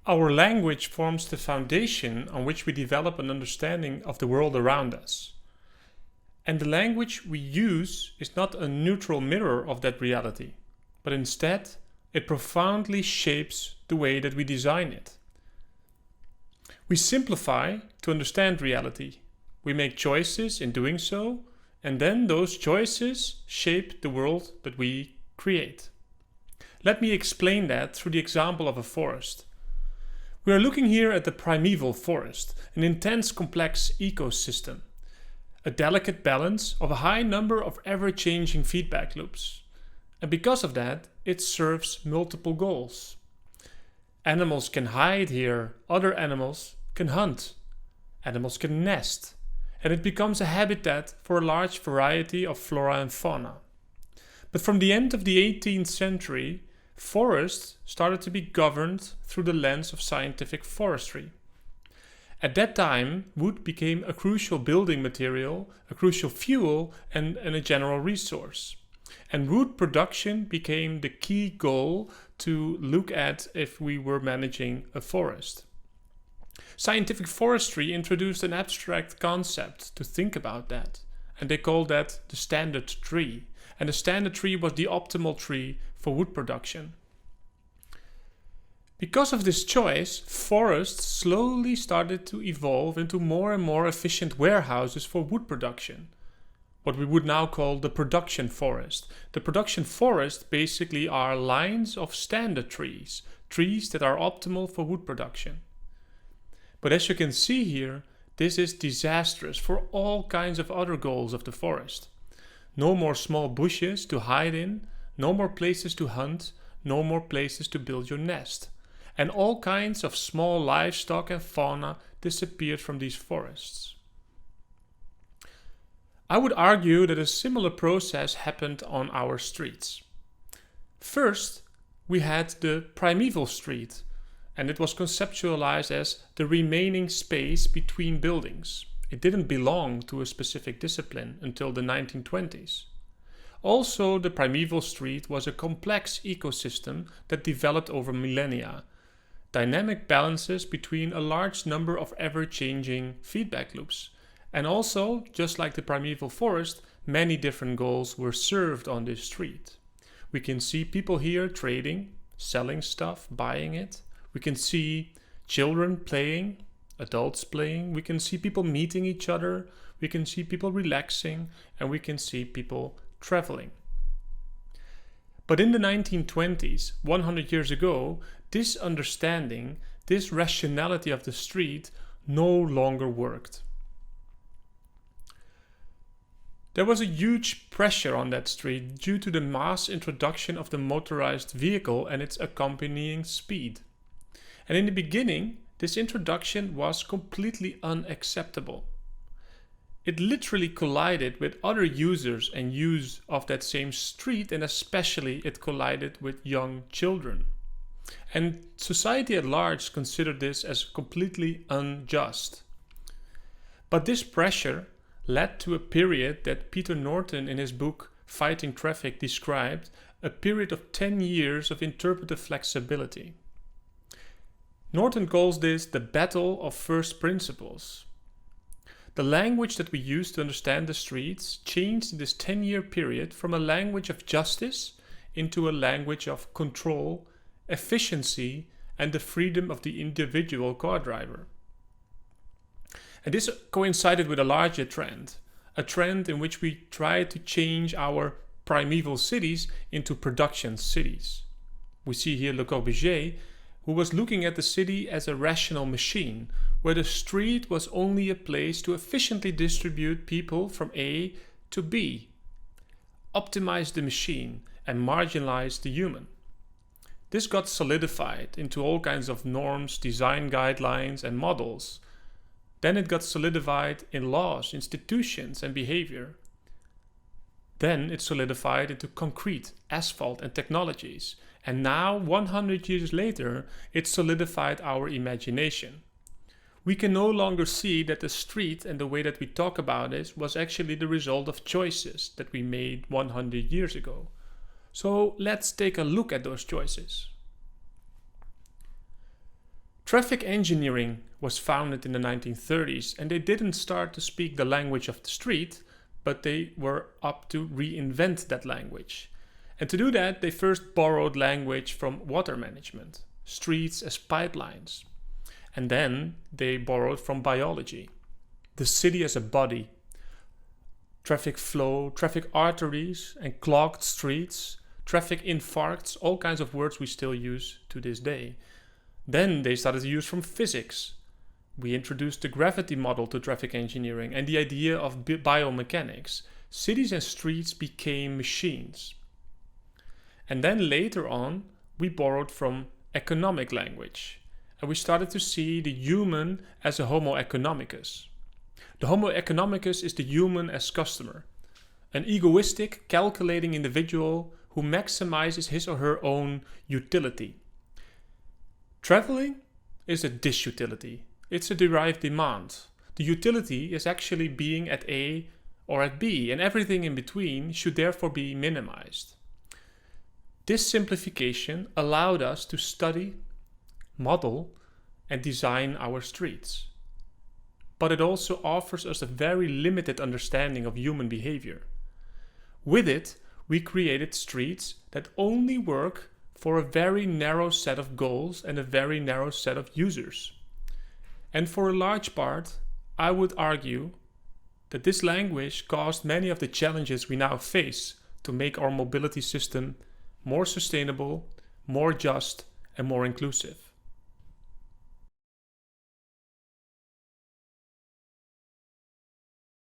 Our language forms the foundation on which we develop an understanding of the world around us. And the language we use is not a neutral mirror of that reality, but instead it profoundly shapes the way that we design it. We simplify to understand reality. We make choices in doing so, and then those choices shape the world that we create. Let me explain that through the example of a forest. We are looking here at the primeval forest, an intense complex ecosystem, a delicate balance of a high number of ever-changing feedback loops. And because of that, it serves multiple goals. Animals can hide here, other animals can hunt, animals can nest, and it becomes a habitat for a large variety of flora and fauna. But from the end of the 18th century, forests started to be governed through the lens of scientific forestry. At that time, wood became a crucial building material, a crucial fuel, and a general resource. And wood production became the key goal to look at if we were managing a forest. Scientific forestry introduced an abstract concept to think about that, and they called that the standard tree. And the standard tree was the optimal tree for wood production. Because of this choice, forests slowly started to evolve into more and more efficient warehouses for wood production, what we would now call the production forest. The production forest basically are lines of standard trees, trees that are optimal for wood production. But as you can see here, this is disastrous for all kinds of other goals of the forest. No more small bushes to hide in, no more places to hunt, no more places to build your nest. And all kinds of small livestock and fauna disappeared from these forests. I would argue that a similar process happened on our streets. First, we had the primeval street, and it was conceptualized as the remaining space between buildings. It didn't belong to a specific discipline until the 1920s. Also, the primeval street was a complex ecosystem that developed over millennia. Dynamic balances between a large number of ever-changing feedback loops. And also, just like the primeval forest, many different goals were served on this street. We can see people here trading, selling stuff, buying it. We can see children playing, adults playing. We can see people meeting each other. We can see people relaxing, and we can see people traveling. But in the 1920s, 100 years ago, this understanding, this rationality of the street no longer worked. There was a huge pressure on that street due to the mass introduction of the motorized vehicle and its accompanying speed. And in the beginning, this introduction was completely unacceptable. It literally collided with other users and use of that same street, and especially it collided with young children. And society at large considered this as completely unjust. But this pressure led to a period that Peter Norton in his book Fighting Traffic described, a period of 10 years of interpretive flexibility. Norton calls this the battle of first principles. The language that we use to understand the streets changed in this 10-year period from a language of justice into a language of control, efficiency, and the freedom of the individual car driver. And this coincided with a larger trend, a trend in which we try to change our primeval cities into production cities. We see here Le Corbusier, who was looking at the city as a rational machine, where the street was only a place to efficiently distribute people from A to B, optimize the machine, and marginalize the human. This got solidified into all kinds of norms, design guidelines, and models. Then it got solidified in laws, institutions, and behavior. Then it solidified into concrete, asphalt, and technologies. And now, 100 years later, it solidified our imagination. We can no longer see that the street and the way that we talk about it was actually the result of choices that we made 100 years ago. So let's take a look at those choices. Traffic engineering was founded in the 1930s, and they didn't start to speak the language of the street, but they were up to reinvent that language. And to do that, they first borrowed language from water management, streets as pipelines. And then they borrowed from biology, the city as a body, traffic flow, traffic arteries and clogged streets, traffic infarcts, all kinds of words we still use to this day. Then they started to use from physics. We introduced the gravity model to traffic engineering and the idea of biomechanics. Cities and streets became machines. And then later on, we borrowed from economic language. And we started to see the human as a homo economicus. The homo economicus is the human as customer, an egoistic, calculating individual who maximizes his or her own utility. Traveling is a disutility. It's a derived demand. The utility is actually being at A or at B, and everything in between should therefore be minimized. This simplification allowed us to study, model, and design our streets. But it also offers us a very limited understanding of human behavior. With it, we created streets that only work for a very narrow set of goals and a very narrow set of users. And for a large part, I would argue that this language caused many of the challenges we now face to make our mobility system more sustainable, more just, and more inclusive.